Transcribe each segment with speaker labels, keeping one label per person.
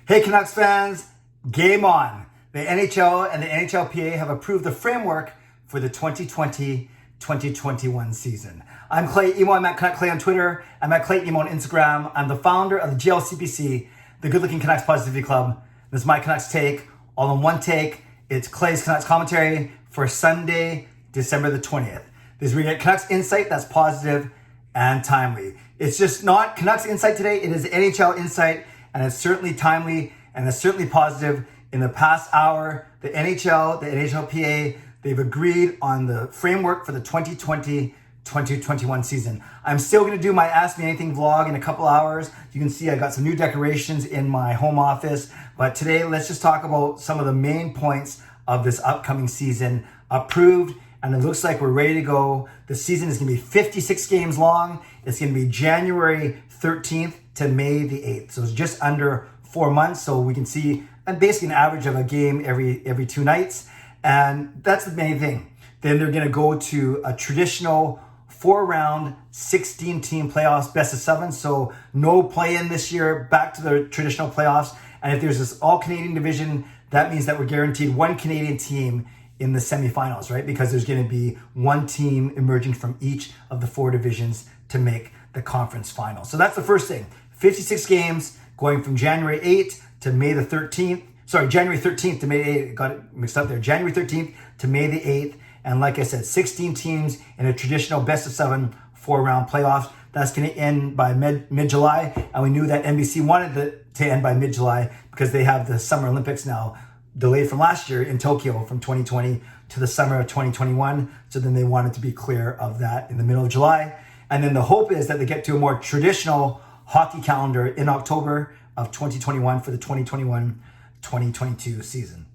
Speaker 1: Hey Canucks fans, game on. The NHL and the NHLPA have approved the framework for the 2020-2021 season. I'm Clay Emo, I'm at Canuck Clay on Twitter. I'm at Clay Emo on Instagram. I'm the founder of the GLCPC, the Good Looking Canucks Positivity Club. This is my Canucks take, all in one take. It's Clay's Canucks commentary for Sunday, December the 20th. This is where you get Canucks insight that's positive and timely. It's just not Canucks insight today, it is NHL insight. And it's certainly timely and it's certainly positive. In the past hour, the NHL, the NHLPA, they've agreed on the framework for the 2020-2021 season. I'm still going to do my Ask Me Anything vlog in a couple hours. You can see I got some new decorations in my home office. But today, let's just talk about some of the main points of this upcoming season. Approved, and it looks like we're ready to go. The season is going to be 56 games long. It's going to be January 13th to May the 8th. So it's just under 4 months. So we can see basically an average of a game every 2 nights. And that's the main thing. Then they're going to go to a traditional 4-round, 16-team playoffs, best of 7. So no play-in this year, back to the traditional playoffs. And if there's this all-Canadian division, that means that we're guaranteed one Canadian team in the semifinals, right? Because there's going to be one team emerging from each of the 4 divisions to make the conference final. So that's the first thing. 56 games going from January 8th to May the 13th. Sorry, January 13th to May 8th. Got it mixed up there. January 13th to May the 8th. And like I said, 16 teams in a traditional best of 7 4-round playoffs. That's going to end by mid-July. And we knew that NBC wanted it to end by mid-July because they have the Summer Olympics now delayed from last year in Tokyo from 2020 to the summer of 2021. So then they wanted to be clear of that in the middle of July. And then the hope is that they get to a more traditional hockey calendar in October of 2021 for the 2021-2022 season.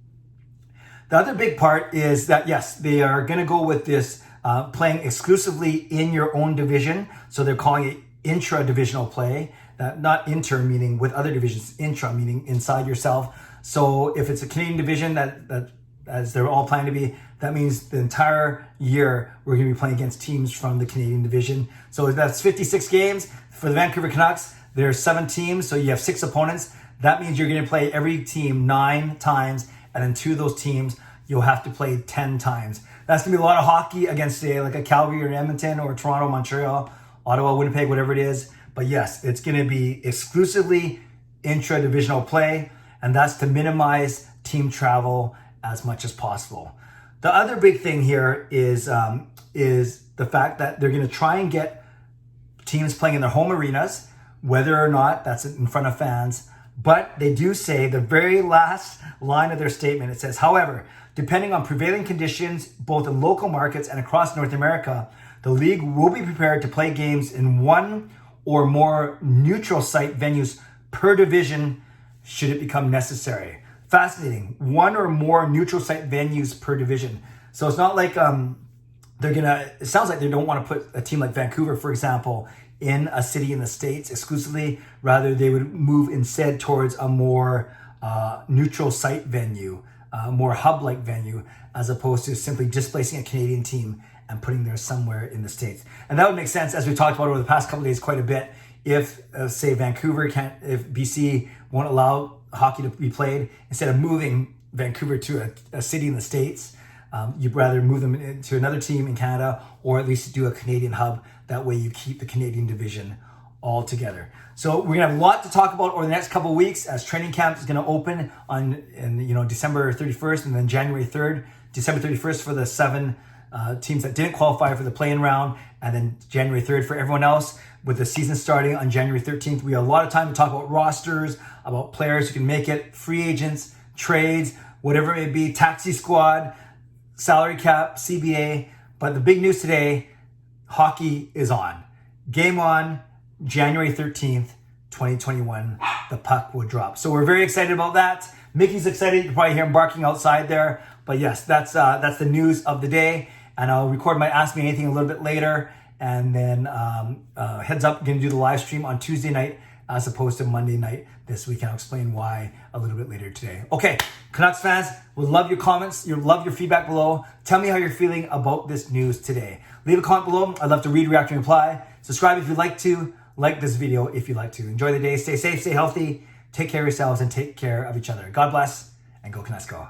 Speaker 1: The other big part is that, yes, they are going to go with this playing exclusively in your own division. So they're calling it intra-divisional play, not inter meaning with other divisions, intra meaning inside yourself. So if it's a Canadian division that as they're all planning to be, that means the entire year we're going to be playing against teams from the Canadian division. So that's 56 games. For the Vancouver Canucks, there's 7 teams, so you have 6 opponents. That means you're going to play every team 9 times, and then 2 of those teams you'll have to play 10 times. That's going to be a lot of hockey against, say, like a Calgary or Edmonton or Toronto, Montreal, Ottawa, Winnipeg, whatever it is. But yes, it's going to be exclusively intra-divisional play, and that's to minimize team travel as much as possible. The other big thing here is the fact that they're going to try and get teams playing in their home arenas, whether or not that's in front of fans. But they do say the very last line of their statement, it says, however, depending on prevailing conditions, both in local markets and across North America, the league will be prepared to play games in one or more neutral site venues per division should it become necessary. Fascinating. 1 or more neutral site venues per division. So it's not like it sounds like they don't want to put a team like Vancouver, for example, in a city in the States exclusively. Rather, they would move instead towards a more neutral site venue, more hub-like venue, as opposed to simply displacing a Canadian team and putting them somewhere in the States. And that would make sense, as we talked about over the past couple of days quite a bit, if, say, if BC won't allow hockey to be played, instead of moving Vancouver to a city in the States, you'd rather move them into another team in Canada, or at least do a Canadian hub. That way you keep the Canadian division all together. So we're gonna have a lot to talk about over the next couple of weeks as training camp is gonna open on December 31st, and then January 3rd, December 31st for the 7 teams that didn't qualify for the play-in round, and then January 3rd for everyone else. With the season starting on January 13th, we have a lot of time to talk about rosters, about players who can make it, free agents, trades, whatever it may be, taxi squad, salary cap, CBA. But the big news today, hockey is on. Game on, January 13th, 2021. The puck will drop. So we're very excited about that. Mickey's excited. You can probably hear him barking outside there. But yes, that's the news of the day. And I'll record my Ask Me Anything a little bit later. And then heads up, going to do the live stream on Tuesday night as opposed to Monday night this week. I'll explain why a little bit later today. Okay, Canucks fans, we love your comments. Love your feedback below. Tell me how you're feeling about this news today. Leave a comment below. I'd love to read, react, and reply. Subscribe if you'd like to. Like this video if you'd like to. Enjoy the day. Stay safe, stay healthy. Take care of yourselves and take care of each other. God bless, and go Canucks go.